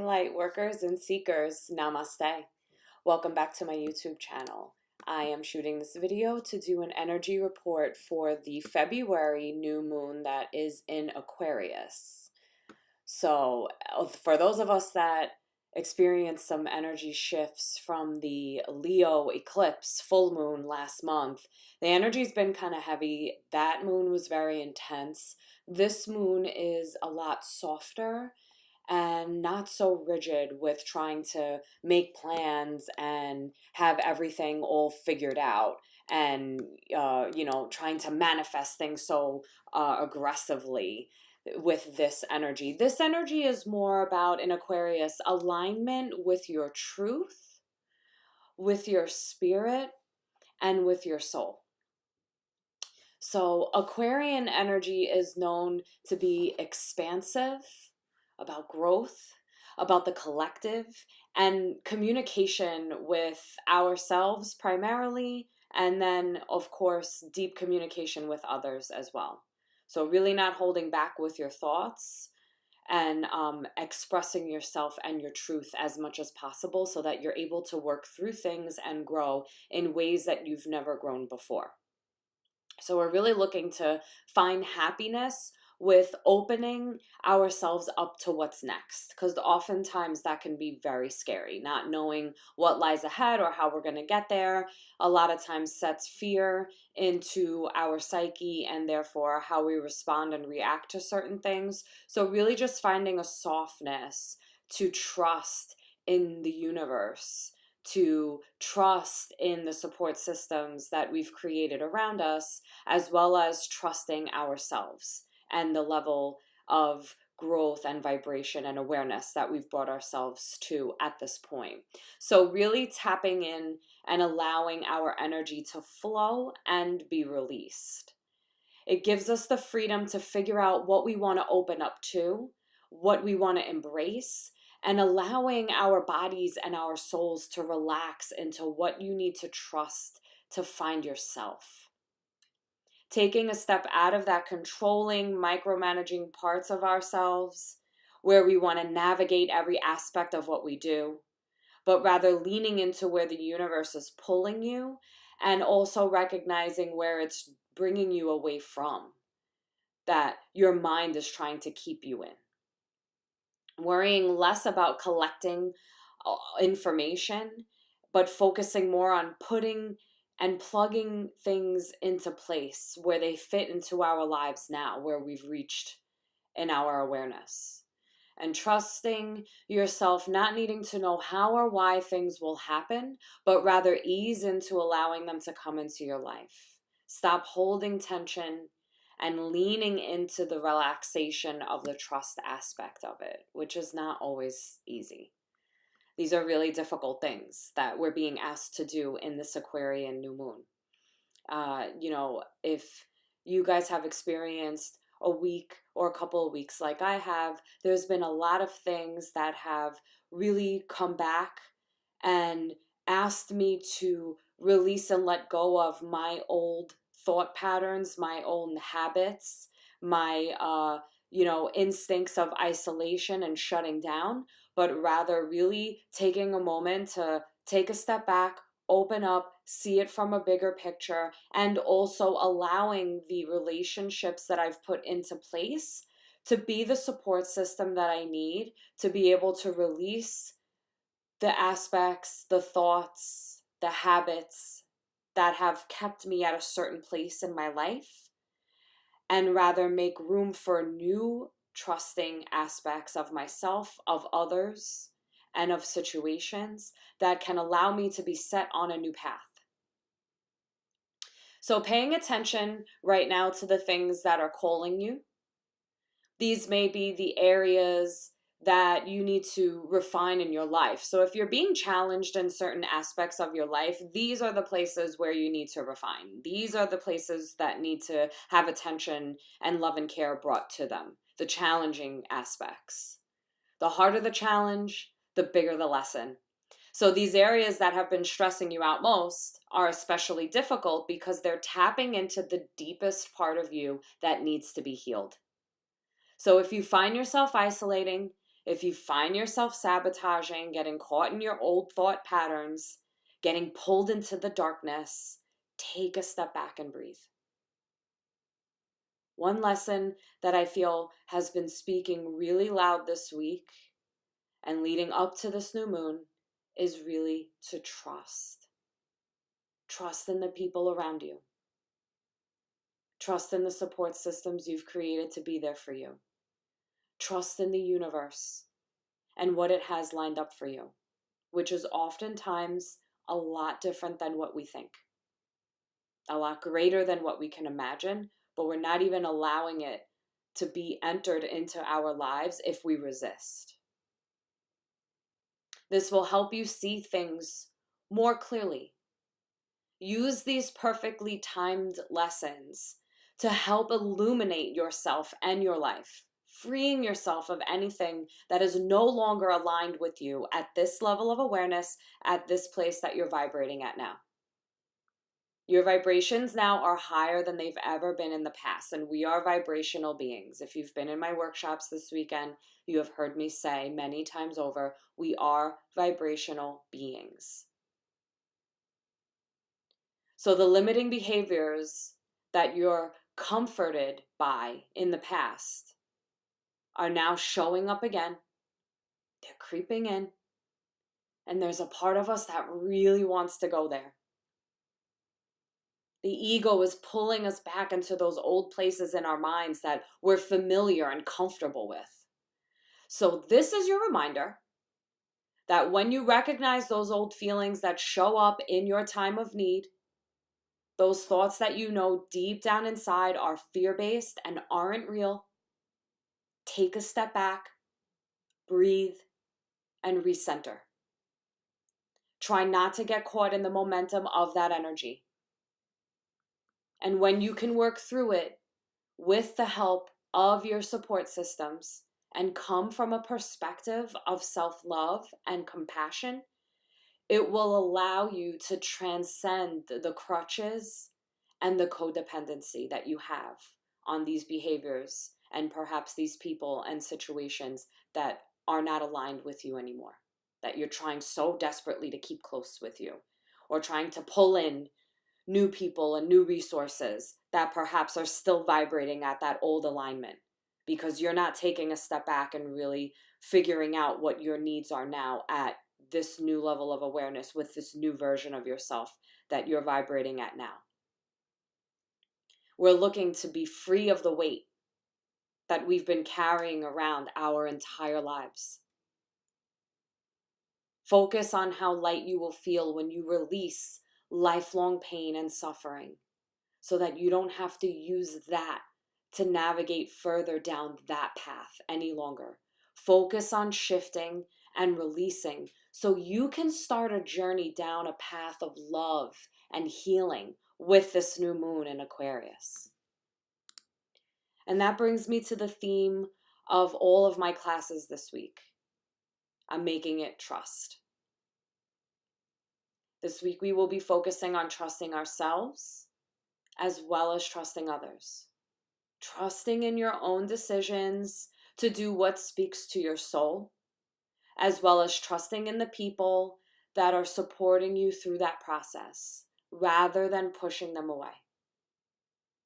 Light workers and seekers, namaste. Welcome back to my YouTube channel. I am shooting this video to do an energy report for the February new moon that is in Aquarius. So, for those of us that experienced some energy shifts from the Leo eclipse full moon last month, the energy's been kind of heavy. That moon was very intense. This moon is a lot softer and not so rigid with trying to make plans and have everything all figured out and trying to manifest things so aggressively with this energy. This energy is more about, in Aquarius, alignment with your truth, with your spirit, and with your soul. So Aquarian energy is known to be expansive, about growth, about the collective, and communication with ourselves primarily, and then, of course, deep communication with others as well. So really not holding back with your thoughts and expressing yourself and your truth as much as possible so that you're able to work through things and grow in ways that you've never grown before. So we're really looking to find happiness with opening ourselves up to what's next, because oftentimes that can be very scary. Not knowing what lies ahead or how we're going to get there a lot of times sets fear into our psyche and therefore how we respond and react to certain things. So really just finding a softness to trust in the universe, to trust in the support systems that we've created around us, as well as trusting ourselves and the level of growth and vibration and awareness that we've brought ourselves to at this point. So really tapping in and allowing our energy to flow and be released. It gives us the freedom to figure out what we want to open up to, what we want to embrace, and allowing our bodies and our souls to relax into what you need to trust to find yourself. Taking a step out of that controlling, micromanaging parts of ourselves where we want to navigate every aspect of what we do, but rather leaning into where the universe is pulling you and also recognizing where it's bringing you away from, that your mind is trying to keep you in. Worrying less about collecting information, but focusing more on putting and plugging things into place where they fit into our lives now, where we've reached in our awareness. And trusting yourself, not needing to know how or why things will happen, but rather ease into allowing them to come into your life. Stop holding tension and leaning into the relaxation of the trust aspect of it, which is not always easy. These are really difficult things that we're being asked to do in this Aquarian new moon. If you guys have experienced a week or a couple of weeks like I have, there's been a lot of things that have really come back and asked me to release and let go of my old thought patterns, my own habits, my instincts of isolation and shutting down, but rather really taking a moment to take a step back, open up, see it from a bigger picture, and also allowing the relationships that I've put into place to be the support system that I need to be able to release the aspects, the thoughts, the habits that have kept me at a certain place in my life, and rather make room for new trusting aspects of myself, of others, and of situations that can allow me to be set on a new path. So paying attention right now to the things that are calling you. These may be the areas that you need to refine in your life. So if you're being challenged in certain aspects of your life, these are the places where you need to refine. These are the places that need to have attention and love and care brought to them, the challenging aspects. The harder the challenge, the bigger the lesson. So these areas that have been stressing you out most are especially difficult because they're tapping into the deepest part of you that needs to be healed. So if you find yourself isolating, If you find yourself sabotaging, getting caught in your old thought patterns, getting pulled into the darkness, take a step back and breathe. One lesson that I feel has been speaking really loud this week and leading up to this new moon is really to trust. Trust in the people around you. Trust in the support systems you've created to be there for you. Trust in the universe and what it has lined up for you, which is oftentimes a lot different than what we think. A lot greater than what we can imagine, but we're not even allowing it to be entered into our lives if we resist. This will help you see things more clearly. Use these perfectly timed lessons to help illuminate yourself and your life, freeing yourself of anything that is no longer aligned with you at this level of awareness, at this place that you're vibrating at now. Your vibrations now are higher than they've ever been in the past, and we are vibrational beings. If you've been in my workshops this weekend, you have heard me say many times over, we are vibrational beings. So the limiting behaviors that you're comforted by in the past are now showing up again. They're creeping in. And there's a part of us that really wants to go there. The ego is pulling us back into those old places in our minds that we're familiar and comfortable with. So this is your reminder that when you recognize those old feelings that show up in your time of need, those thoughts that you know deep down inside are fear-based and aren't real, take a step back, breathe, and recenter. Try not to get caught in the momentum of that energy. And when you can work through it with the help of your support systems and come from a perspective of self-love and compassion, it will allow you to transcend the crutches and the codependency that you have on these behaviors and perhaps these people and situations that are not aligned with you anymore, that you're trying so desperately to keep close with you, or trying to pull in new people and new resources that perhaps are still vibrating at that old alignment because you're not taking a step back and really figuring out what your needs are now at this new level of awareness with this new version of yourself that you're vibrating at now. We're looking to be free of the weight that we've been carrying around our entire lives. Focus on how light you will feel when you release lifelong pain and suffering so that you don't have to use that to navigate further down that path any longer. Focus on shifting and releasing so you can start a journey down a path of love and healing with this new moon in Aquarius. And that brings me to the theme of all of my classes this week. I'm making it trust. This week we will be focusing on trusting ourselves as well as trusting others. Trusting in your own decisions to do what speaks to your soul, as well as trusting in the people that are supporting you through that process, rather than pushing them away.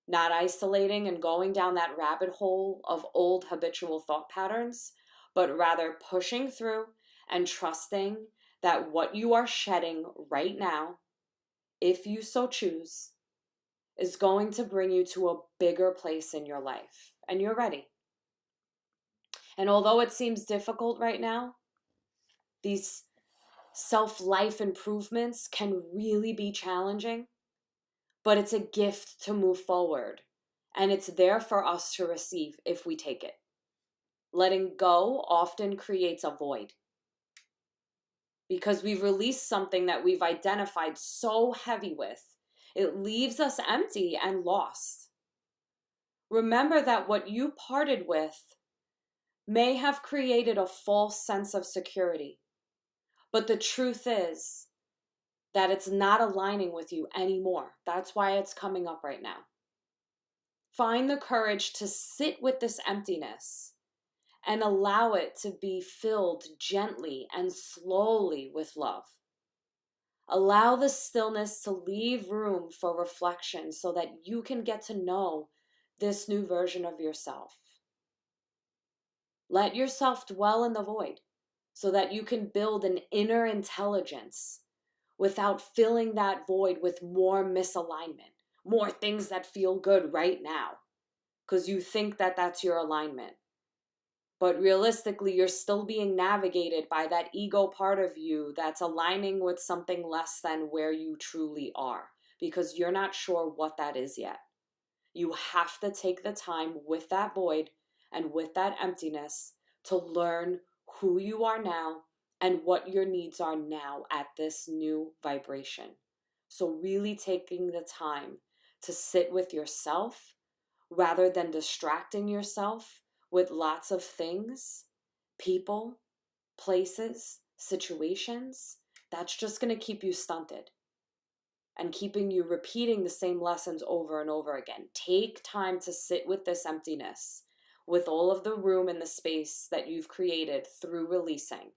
Not isolating and going down that rabbit hole of old habitual thought patterns, but rather pushing through and trusting that what you are shedding right now, if you so choose, is going to bring you to a bigger place in your life, and you're ready. And although it seems difficult right now, these self-life improvements can really be challenging, but it's a gift to move forward, and it's there for us to receive if we take it. Letting go often creates a void because we've released something that we've identified so heavy with. It leaves us empty and lost. Remember that what you parted with may have created a false sense of security, but the truth is that it's not aligning with you anymore. That's why it's coming up right now. Find the courage to sit with this emptiness and allow it to be filled gently and slowly with love. Allow the stillness to leave room for reflection so that you can get to know this new version of yourself. Let yourself dwell in the void so that you can build an inner intelligence without filling that void with more misalignment, more things that feel good right now, because you think that that's your alignment. But realistically, you're still being navigated by that ego part of you that's aligning with something less than where you truly are, because you're not sure what that is yet. You have to take the time with that void and with that emptiness to learn who you are now and what your needs are now at this new vibration. So really taking the time to sit with yourself rather than distracting yourself with lots of things, people, places, situations, that's just going to keep you stunted and keeping you repeating the same lessons over and over again. Take time to sit with this emptiness, with all of the room and the space that you've created through releasing.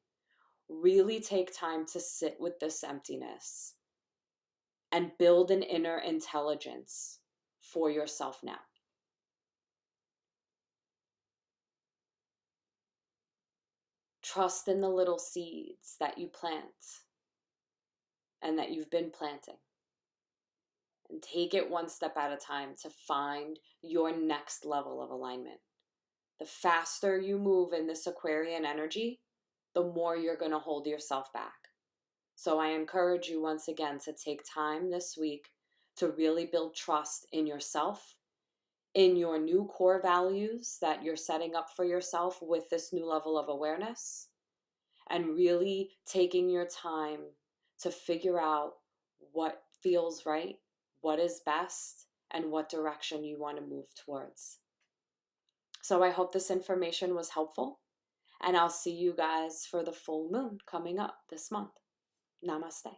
Really take time to sit with this emptiness and build an inner intelligence for yourself now. Trust in the little seeds that you plant and that you've been planting. And take it one step at a time to find your next level of alignment. The faster you move in this Aquarian energy, the more you're going to hold yourself back. So I encourage you once again to take time this week to really build trust in yourself, in your new core values that you're setting up for yourself with this new level of awareness, and really taking your time to figure out what feels right, what is best, and what direction you want to move towards. So I hope this information was helpful, and I'll see you guys for the full moon coming up this month. Namaste.